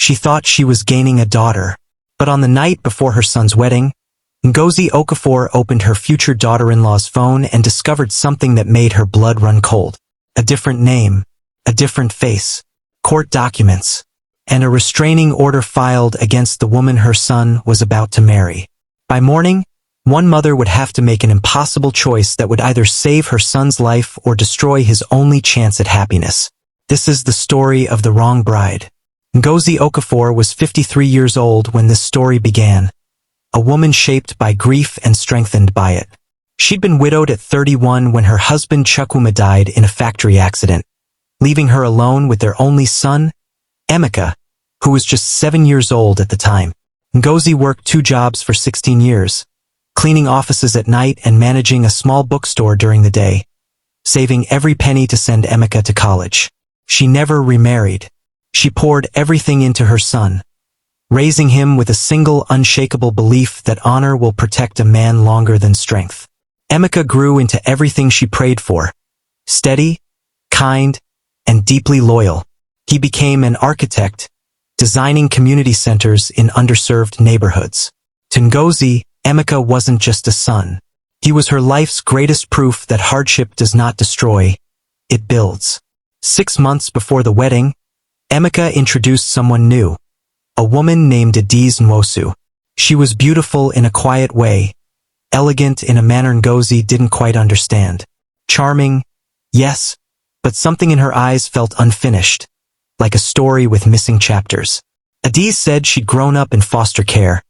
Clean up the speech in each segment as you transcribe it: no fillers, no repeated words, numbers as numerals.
She thought she was gaining a daughter. But on the night before her son's wedding, Ngozi Okafor opened her future daughter-in-law's phone and discovered something that made her blood run cold. A different name, a different face, court documents, and a restraining order filed against the woman her son was about to marry. By morning, one mother would have to make an impossible choice that would either save her son's life or destroy his only chance at happiness. This is the story of the wrong bride. Ngozi Okafor was 53 years old when this story began, a woman shaped by grief and strengthened by it. She'd been widowed at 31 when her husband Chukwuma died in a factory accident, leaving her alone with their only son, Emeka, who was just 7 years old at the time. Ngozi worked 2 jobs for 16 years, cleaning offices at night and managing a small bookstore during the day, saving every penny to send Emeka to college. She never remarried. She poured everything into her son, raising him with a single unshakable belief that honor will protect a man longer than strength. Emeka grew into everything she prayed for: steady, kind, and deeply loyal. He became an architect, designing community centers in underserved neighborhoods. To Ngozi, Emeka wasn't just a son. He was her life's greatest proof that hardship does not destroy, it builds. 6 months before the wedding, Emeka introduced someone new, a woman named Adiz Nwosu. She was beautiful in a quiet way, elegant in a manner Ngozi didn't quite understand. Charming, yes, but something in her eyes felt unfinished, like a story with missing chapters. Adiz said she'd grown up in foster care,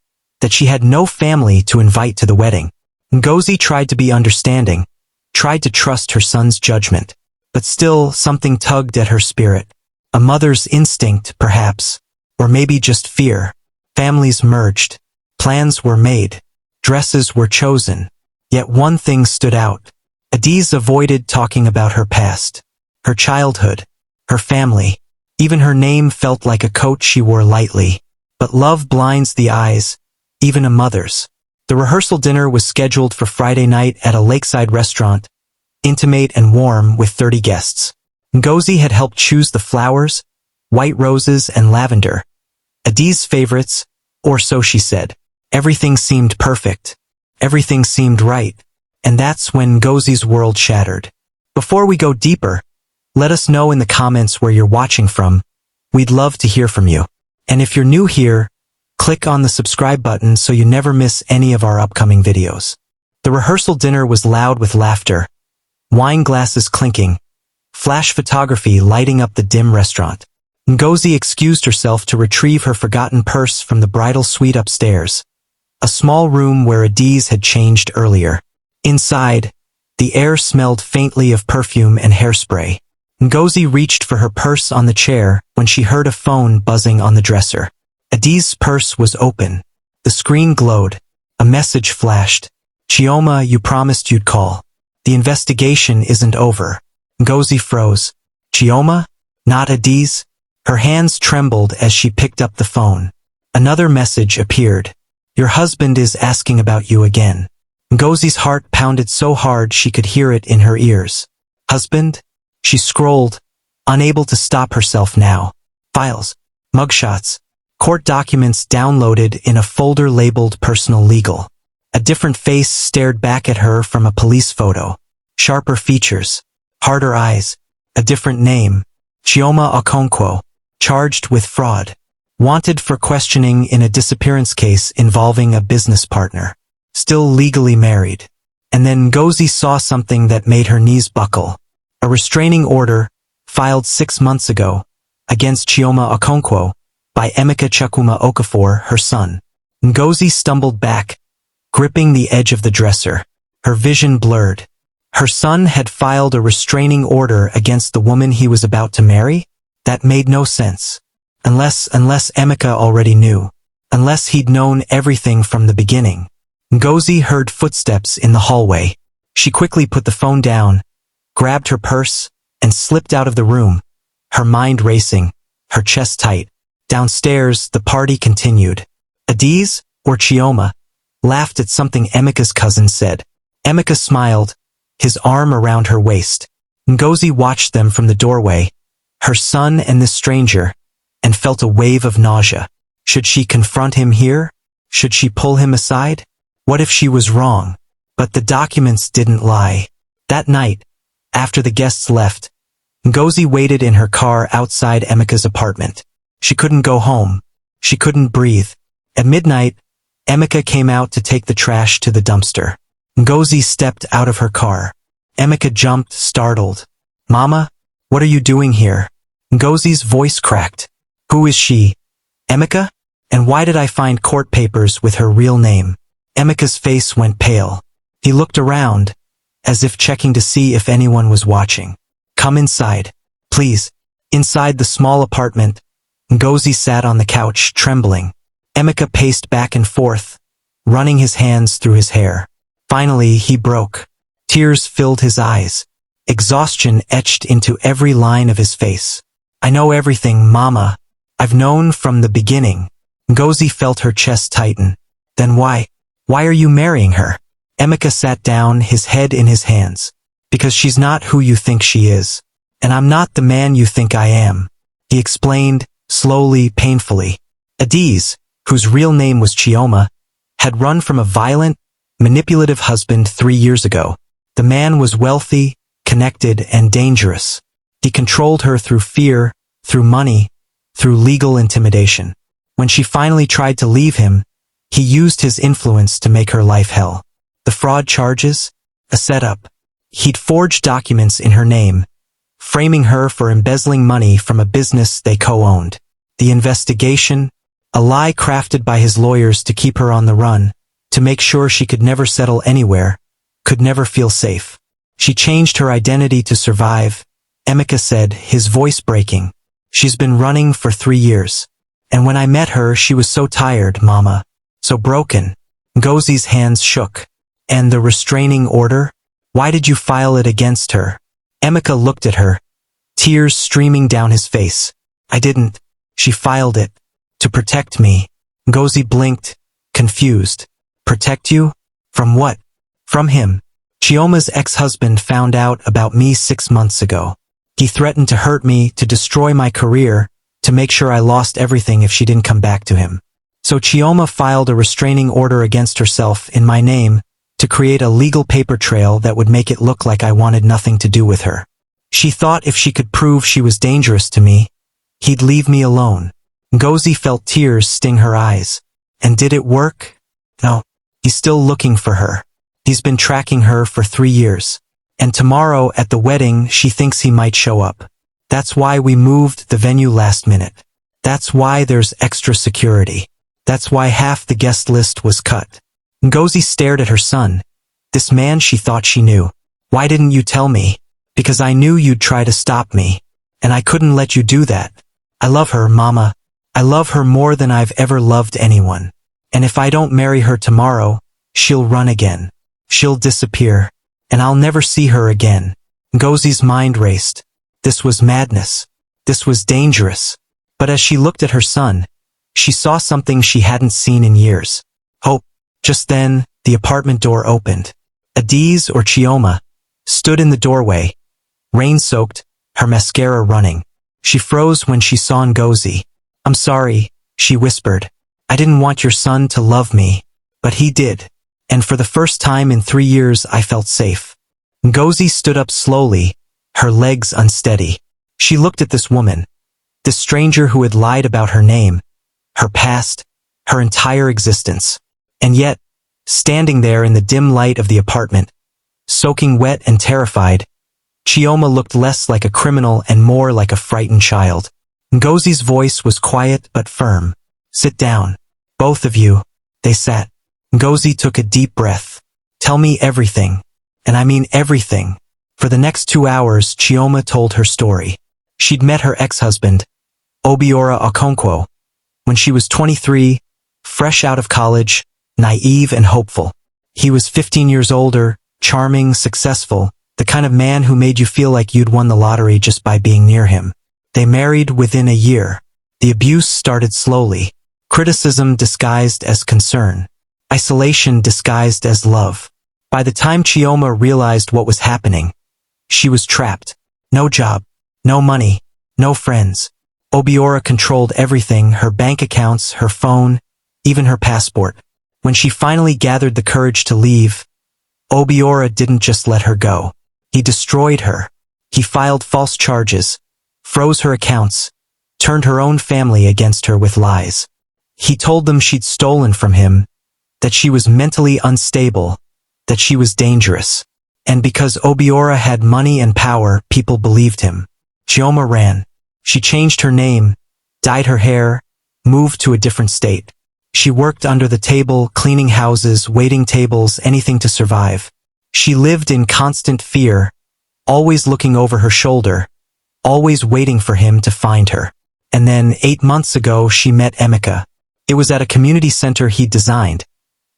that she had no family to invite to the wedding. Ngozi tried to be understanding, tried to trust her son's judgment, but still something tugged at her spirit. A mother's instinct, perhaps, or maybe just fear. Families merged. Plans were made. Dresses were chosen. Yet one thing stood out. Adiz avoided talking about her past, her childhood, her family. Even her name felt like a coat she wore lightly. But love blinds the eyes, even a mother's. The rehearsal dinner was scheduled for Friday night at a lakeside restaurant, intimate and warm with 30 guests. Ngozi had helped choose the flowers, white roses and lavender, Adiz's favorites, or so she said. Everything seemed perfect. Everything seemed right. And that's when Ngozi's world shattered. Before we go deeper, let us know in the comments where you're watching from. We'd love to hear from you. And if you're new here, click on the subscribe button so you never miss any of our upcoming videos. The rehearsal dinner was loud with laughter, wine glasses clinking, flash photography lighting up the dim restaurant. Ngozi excused herself to retrieve her forgotten purse from the bridal suite upstairs, a small room where Adiz had changed earlier. Inside, the air smelled faintly of perfume and hairspray. Ngozi reached for her purse on the chair when she heard a phone buzzing on the dresser. Adiz's purse was open. The screen glowed. A message flashed. "Chioma, you promised you'd call. The investigation isn't over." Ngozi froze. Chioma? Not Adiz? Her hands trembled as she picked up the phone. Another message appeared. "Your husband is asking about you again." Ngozi's heart pounded so hard she could hear it in her ears. Husband? She scrolled, unable to stop herself now. Files, mugshots, court documents downloaded in a folder labeled personal legal. A different face stared back at her from a police photo. Sharper features, harder eyes, a different name. Chioma Okonkwo, charged with fraud. Wanted for questioning in a disappearance case involving a business partner. Still legally married. And then Ngozi saw something that made her knees buckle. A restraining order, filed 6 months ago, against Chioma Okonkwo, by Emeka Chukwuma Okafor, her son. Ngozi stumbled back, gripping the edge of the dresser. Her vision blurred. Her son had filed a restraining order against the woman he was about to marry? That made no sense. Unless Emeka already knew. Unless he'd known everything from the beginning. Ngozi heard footsteps in the hallway. She quickly put the phone down, grabbed her purse, and slipped out of the room, her mind racing, her chest tight. Downstairs, the party continued. Adiz, or Chioma, laughed at something Emeka's cousin said. Emeka smiled, his arm around her waist. Ngozi watched them from the doorway, her son and this stranger, and felt a wave of nausea. Should she confront him here? Should she pull him aside? What if she was wrong? But the documents didn't lie. That night, after the guests left, Ngozi waited in her car outside Emeka's apartment. She couldn't go home. She couldn't breathe. At midnight, Emeka came out to take the trash to the dumpster. Ngozi stepped out of her car. Emeka jumped, startled. "Mama, what are you doing here?" Ngozi's voice cracked. "Who is she? Emeka? And why did I find court papers with her real name?" Emeka's face went pale. He looked around, as if checking to see if anyone was watching. "Come inside, please." Inside the small apartment, Ngozi sat on the couch, trembling. Emeka paced back and forth, running his hands through his hair. Finally, he broke. Tears filled his eyes. Exhaustion etched into every line of his face. "I know everything, Mama. I've known from the beginning." Ngozi felt her chest tighten. "Then why? Why are you marrying her?" Emeka sat down, his head in his hands. "Because she's not who you think she is. And I'm not the man you think I am," he explained, slowly, painfully. Adiz, whose real name was Chioma, had run from a violent, manipulative husband 3 years ago. The man was wealthy, connected, and dangerous. He controlled her through fear, through money, through legal intimidation. When she finally tried to leave him, he used his influence to make her life hell. The fraud charges? A setup. He'd forged documents in her name, framing her for embezzling money from a business they co-owned. The investigation? A lie crafted by his lawyers to keep her on the run, to make sure she could never settle anywhere, could never feel safe. She changed her identity to survive, Emeka said, his voice breaking. "She's been running for 3 years. And when I met her, she was so tired, Mama. So broken." Ngozi's hands shook. "And the restraining order? Why did you file it against her?" Emeka looked at her, tears streaming down his face. "I didn't. She filed it. To protect me." Ngozi blinked, confused. "Protect you? From what?" "From him. Chioma's ex-husband found out about me 6 months ago. He threatened to hurt me, to destroy my career, to make sure I lost everything if she didn't come back to him. So Chioma filed a restraining order against herself in my name to create a legal paper trail that would make it look like I wanted nothing to do with her. She thought if she could prove she was dangerous to me, he'd leave me alone." Ngozi felt tears sting her eyes. "And did it work?" "No. He's still looking for her. He's been tracking her for 3 years. And tomorrow at the wedding she thinks he might show up. That's why we moved the venue last minute. That's why there's extra security. That's why half the guest list was cut." Ngozi stared at her son. This man she thought she knew. "Why didn't you tell me?" "Because I knew you'd try to stop me. And I couldn't let you do that. I love her, Mama. I love her more than I've ever loved anyone. And if I don't marry her tomorrow, she'll run again. She'll disappear. And I'll never see her again." Ngozi's mind raced. This was madness. This was dangerous. But as she looked at her son, she saw something she hadn't seen in years. Hope. Just then, the apartment door opened. Adiz, or Chioma, stood in the doorway, rain-soaked, her mascara running. She froze when she saw Ngozi. "I'm sorry," she whispered. "I didn't want your son to love me. But he did. And for the first time in 3 years I felt safe." Ngozi stood up slowly, her legs unsteady. She looked at this woman, this stranger who had lied about her name, her past, her entire existence. And yet, standing there in the dim light of the apartment, soaking wet and terrified, Chioma looked less like a criminal and more like a frightened child. Ngozi's voice was quiet but firm. "Sit down. Both of you." They sat. Ngozi took a deep breath. "Tell me everything. And I mean everything." For the next 2 hours, Chioma told her story. She'd met her ex-husband, Obiora Okonkwo, when she was 23, fresh out of college, naive and hopeful. He was 15 years older, charming, successful, the kind of man who made you feel like you'd won the lottery just by being near him. They married within a year. The abuse started slowly. Criticism disguised as concern. Isolation disguised as love. By the time Chioma realized what was happening, she was trapped. No job, no money, no friends. Obiora controlled everything, her bank accounts, her phone, even her passport. When she finally gathered the courage to leave, Obiora didn't just let her go. He destroyed her. He filed false charges, froze her accounts, turned her own family against her with lies. He told them she'd stolen from him, that she was mentally unstable, that she was dangerous. And because Obiora had money and power, people believed him. Chioma ran. She changed her name, dyed her hair, moved to a different state. She worked under the table, cleaning houses, waiting tables, anything to survive. She lived in constant fear, always looking over her shoulder, always waiting for him to find her. And then 8 months ago she met Emeka. It was at a community center he'd designed,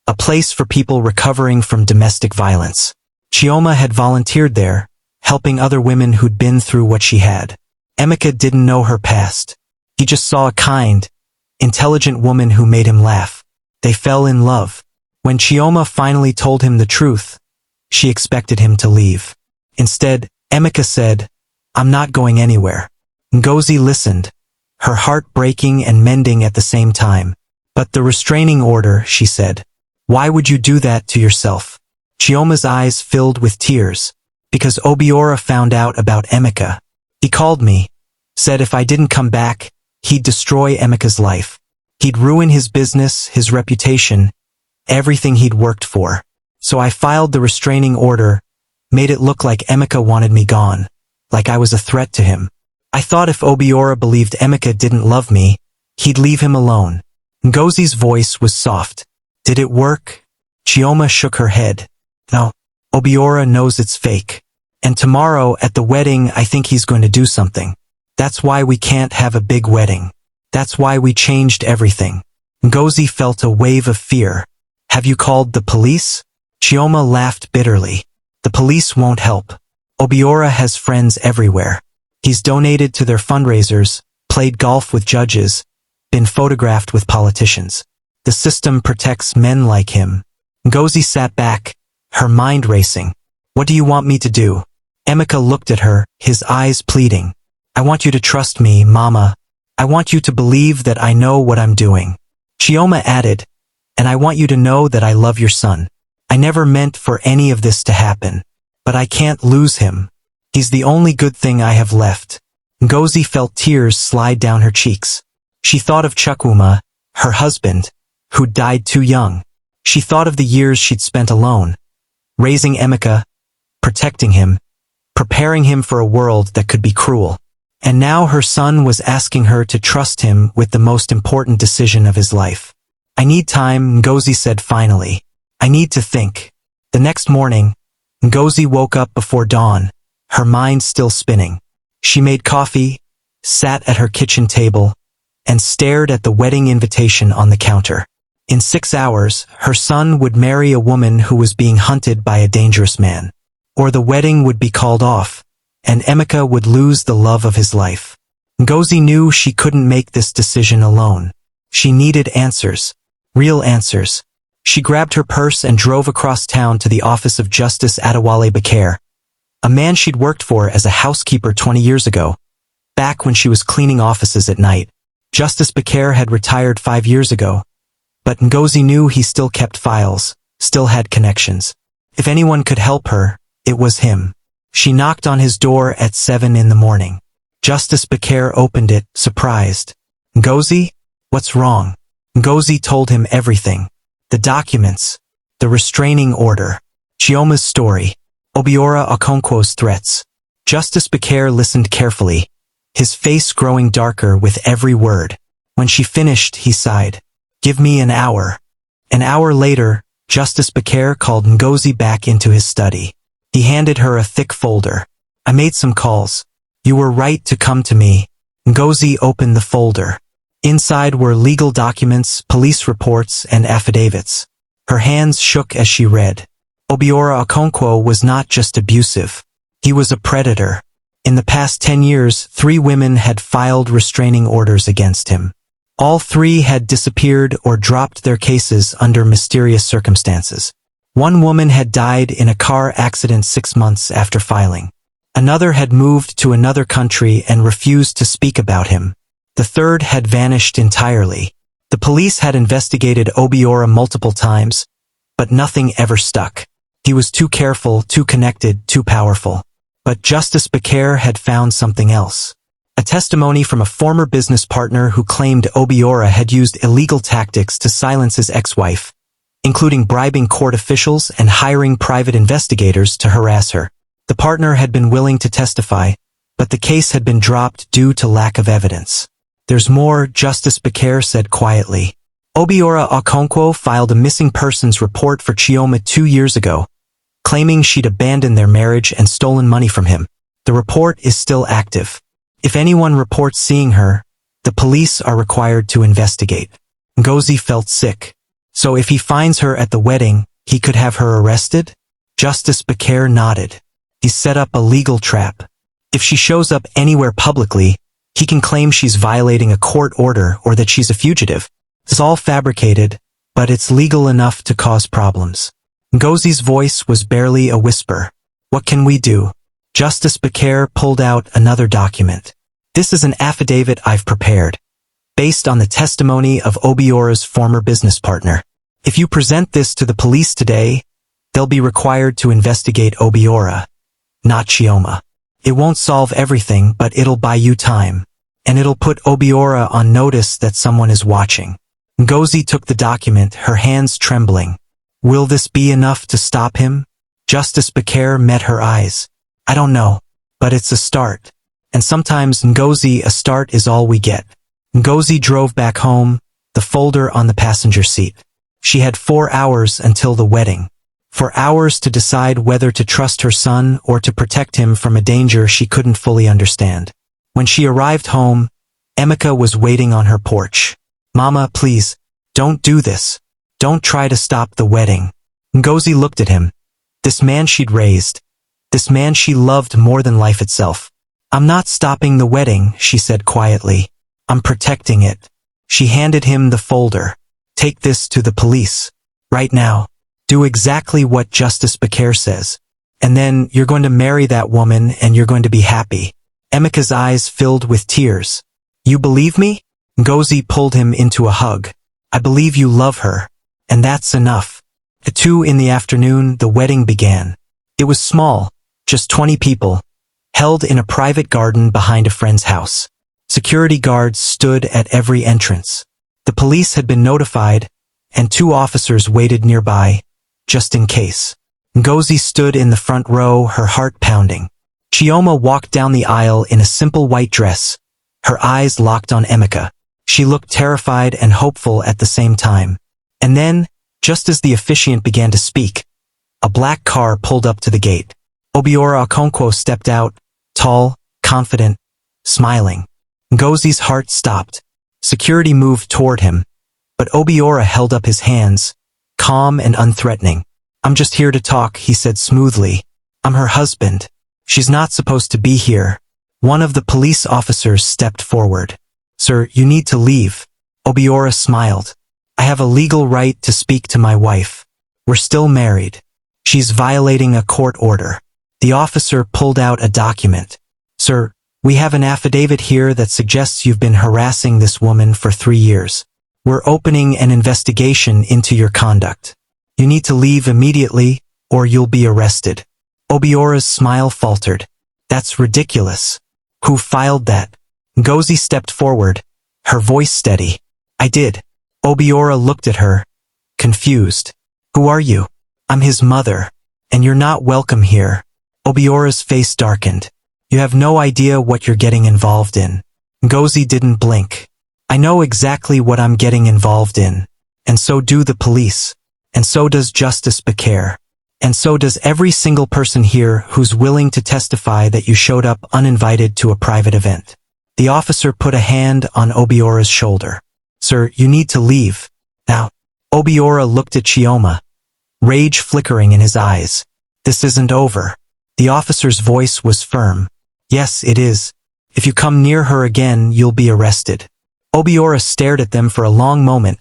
a place for people recovering from domestic violence. Chioma had volunteered there, helping other women who'd been through what she had. Emeka didn't know her past. He just saw a kind, intelligent woman who made him laugh. They fell in love. When Chioma finally told him the truth, she expected him to leave. Instead, Emeka said, "I'm not going anywhere." Ngozi listened, her heart breaking and mending at the same time. "But the restraining order," she said. "Why would you do that to yourself?" Chioma's eyes filled with tears. "Because Obiora found out about Emeka. He called me, said if I didn't come back, he'd destroy Emeka's life. He'd ruin his business, his reputation, everything he'd worked for. So I filed the restraining order, made it look like Emeka wanted me gone, like I was a threat to him. I thought if Obiora believed Emeka didn't love me, he'd leave him alone." Ngozi's voice was soft. "Did it work?" Chioma shook her head. "No, Obiora knows it's fake. And tomorrow at the wedding I think he's going to do something. That's why we can't have a big wedding. That's why we changed everything." Ngozi felt a wave of fear. "Have you called the police?" Chioma laughed bitterly. "The police won't help. Obiora has friends everywhere. He's donated to their fundraisers, played golf with judges, been photographed with politicians. The system protects men like him." Ngozi sat back, her mind racing. "What do you want me to do?" Emeka looked at her, his eyes pleading. "I want you to trust me, Mama. I want you to believe that I know what I'm doing." Chioma added, "And I want you to know that I love your son. I never meant for any of this to happen. But I can't lose him. He's the only good thing I have left." Ngozi felt tears slide down her cheeks. She thought of Chukwuma, her husband, who'd died too young. She thought of the years she'd spent alone, raising Emeka, protecting him, preparing him for a world that could be cruel. And now her son was asking her to trust him with the most important decision of his life. "I need time," Ngozi said finally. "I need to think." The next morning, Ngozi woke up before dawn, her mind still spinning. She made coffee, sat at her kitchen table, and stared at the wedding invitation on the counter. In 6 hours, her son would marry a woman who was being hunted by a dangerous man. Or the wedding would be called off, and Emeka would lose the love of his life. Ngozi knew she couldn't make this decision alone. She needed answers. Real answers. She grabbed her purse and drove across town to the office of Justice Adewale Bakare, a man she'd worked for as a housekeeper 20 years ago, back when she was cleaning offices at night. Justice Bakare had retired 5 years ago, but Ngozi knew he still kept files, still had connections. If anyone could help her, it was him. She knocked on his door at 7 in the morning. Justice Bakare opened it, surprised. "Ngozi? What's wrong?" Ngozi told him everything. The documents, the restraining order, Chioma's story, Obiora Okonkwo's threats. Justice Bakare listened carefully, his face growing darker with every word. When she finished, he sighed. "Give me an hour." An hour later, Justice Bakare called Ngozi back into his study. He handed her a thick folder. "I made some calls. You were right to come to me." Ngozi opened the folder. Inside were legal documents, police reports, and affidavits. Her hands shook as she read. Obiora Okonkwo was not just abusive. He was a predator. In the past 10 years, 3 women had filed restraining orders against him. All 3 had disappeared or dropped their cases under mysterious circumstances. One woman had died in a car accident 6 months after filing. Another had moved to another country and refused to speak about him. The third had vanished entirely. The police had investigated Obiora multiple times, but nothing ever stuck. He was too careful, too connected, too powerful. But Justice Bakare had found something else. A testimony from a former business partner who claimed Obiora had used illegal tactics to silence his ex-wife, including bribing court officials and hiring private investigators to harass her. The partner had been willing to testify, but the case had been dropped due to lack of evidence. There's more, Justice Bakare said quietly. Obiora Okafor filed a missing persons report for Chioma 2 years ago, claiming she'd abandoned their marriage and stolen money from him. The report is still active. If anyone reports seeing her, the police are required to investigate. Ngozi felt sick. So if he finds her at the wedding, he could have her arrested? Justice Bakare nodded. He's set up a legal trap. If she shows up anywhere publicly, he can claim she's violating a court order or that she's a fugitive. It's all fabricated, but it's legal enough to cause problems. Ngozi's voice was barely a whisper. What can we do? Justice Bakare pulled out another document. This is an affidavit I've prepared, based on the testimony of Obiora's former business partner. If you present this to the police today, they'll be required to investigate Obiora, not Chioma. It won't solve everything, but it'll buy you time. And it'll put Obiora on notice that someone is watching. Ngozi took the document, her hands trembling. Will this be enough to stop him? Justice Bakare met her eyes. I don't know, but it's a start. And sometimes, Ngozi, a start is all we get. Ngozi drove back home, the folder on the passenger seat. She had 4 hours until the wedding. 4 hours to decide whether to trust her son or to protect him from a danger she couldn't fully understand. When she arrived home, Emeka was waiting on her porch. Mama, please, don't do this. Don't try to stop the wedding. Ngozi looked at him. This man she'd raised. This man she loved more than life itself. I'm not stopping the wedding, she said quietly. I'm protecting it. She handed him the folder. Take this to the police. Right now. Do exactly what Justice Bakare says. And then you're going to marry that woman and you're going to be happy. Emeka's eyes filled with tears. You believe me? Ngozi pulled him into a hug. I believe you love her. And that's enough. At 2 in the afternoon, the wedding began. It was small, just 20 people, held in a private garden behind a friend's house. Security guards stood at every entrance. The police had been notified, and 2 officers waited nearby, just in case. Ngozi stood in the front row, her heart pounding. Chioma walked down the aisle in a simple white dress, her eyes locked on Emeka. She looked terrified and hopeful at the same time. And then, just as the officiant began to speak, a black car pulled up to the gate. Obiora Okafor stepped out, tall, confident, smiling. Ngozi's heart stopped. Security moved toward him, but Obiora held up his hands, calm and unthreatening. I'm just here to talk, he said smoothly. I'm her husband. She's not supposed to be here. One of the police officers stepped forward. Sir, you need to leave. Obiora smiled. I have a legal right to speak to my wife. We're still married. She's violating a court order. The officer pulled out a document. Sir, we have an affidavit here that suggests you've been harassing this woman for 3 years. We're opening an investigation into your conduct. You need to leave immediately, or you'll be arrested. Obiora's smile faltered. That's ridiculous. Who filed that? Ngozi stepped forward, her voice steady. I did. Obiora looked at her, confused. Who are you? I'm his mother, and you're not welcome here. Obiora's face darkened. You have no idea what you're getting involved in. Ngozi didn't blink. I know exactly what I'm getting involved in. And so do the police. And so does Justice Bakare. And so does every single person here who's willing to testify that you showed up uninvited to a private event. The officer put a hand on Obiora's shoulder. Sir, you need to leave. Now. Obiora looked at Chioma, rage flickering in his eyes. This isn't over. The officer's voice was firm. Yes, it is. If you come near her again, you'll be arrested. Obiora stared at them for a long moment,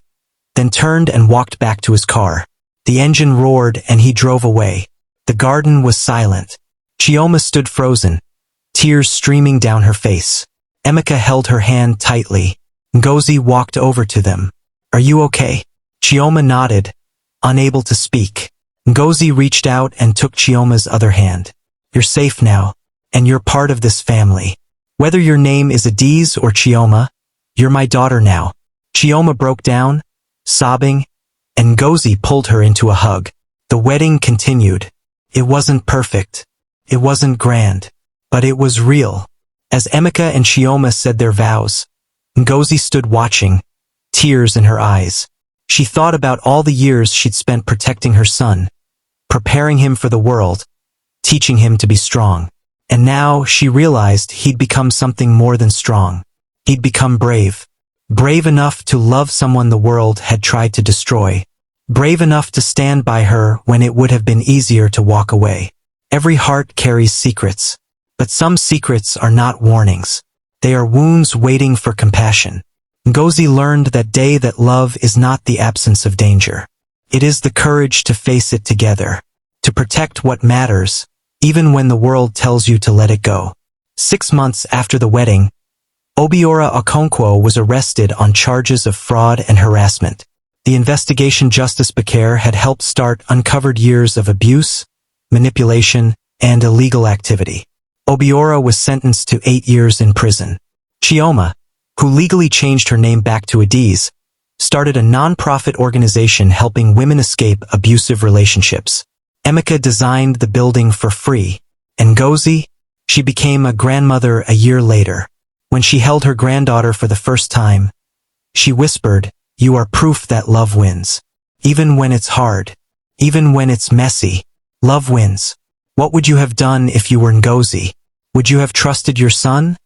then turned and walked back to his car. The engine roared and he drove away. The garden was silent. Chioma stood frozen, tears streaming down her face. Emeka held her hand tightly. Ngozi walked over to them. Are you okay? Chioma nodded, unable to speak. Ngozi reached out and took Chioma's other hand. You're safe now, and you're part of this family. Whether your name is Adiz or Chioma, you're my daughter now. Chioma broke down, sobbing, and Ngozi pulled her into a hug. The wedding continued. It wasn't perfect. It wasn't grand. But it was real. As Emeka and Chioma said their vows, Ngozi stood watching, tears in her eyes. She thought about all the years she'd spent protecting her son, preparing him for the world, teaching him to be strong. And now she realized he'd become something more than strong. He'd become brave. Brave enough to love someone the world had tried to destroy. Brave enough to stand by her when it would have been easier to walk away. Every heart carries secrets. But some secrets are not warnings. They are wounds waiting for compassion. Ngozi learned that day that love is not the absence of danger. It is the courage to face it together. To protect what matters, even when the world tells you to let it go. 6 months after the wedding, Obiora Okonkwo was arrested on charges of fraud and harassment. The investigation Justice Bakare had helped start uncovered years of abuse, manipulation, and illegal activity. Obiora was sentenced to 8 years in prison. Chioma, who legally changed her name back to Adiz, started a non-profit organization helping women escape abusive relationships. Emeka designed the building for free. And Ngozi, she became a grandmother a year later. When she held her granddaughter for the first time, she whispered, "You are proof that love wins. Even when it's hard, even when it's messy, love wins." What would you have done if you were Ngozi? Would you have trusted your son?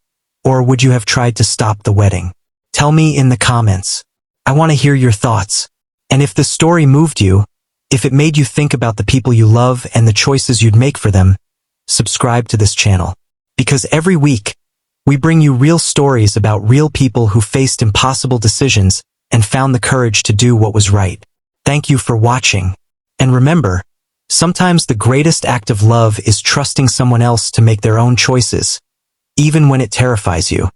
Or would you have tried to stop the wedding? Tell me in the comments. I want to hear your thoughts. And if the story moved you, if it made you think about the people you love and the choices you'd make for them, subscribe to this channel. Because every week, we bring you real stories about real people who faced impossible decisions and found the courage to do what was right. Thank you for watching. And remember, sometimes the greatest act of love is trusting someone else to make their own choices, even when it terrifies you.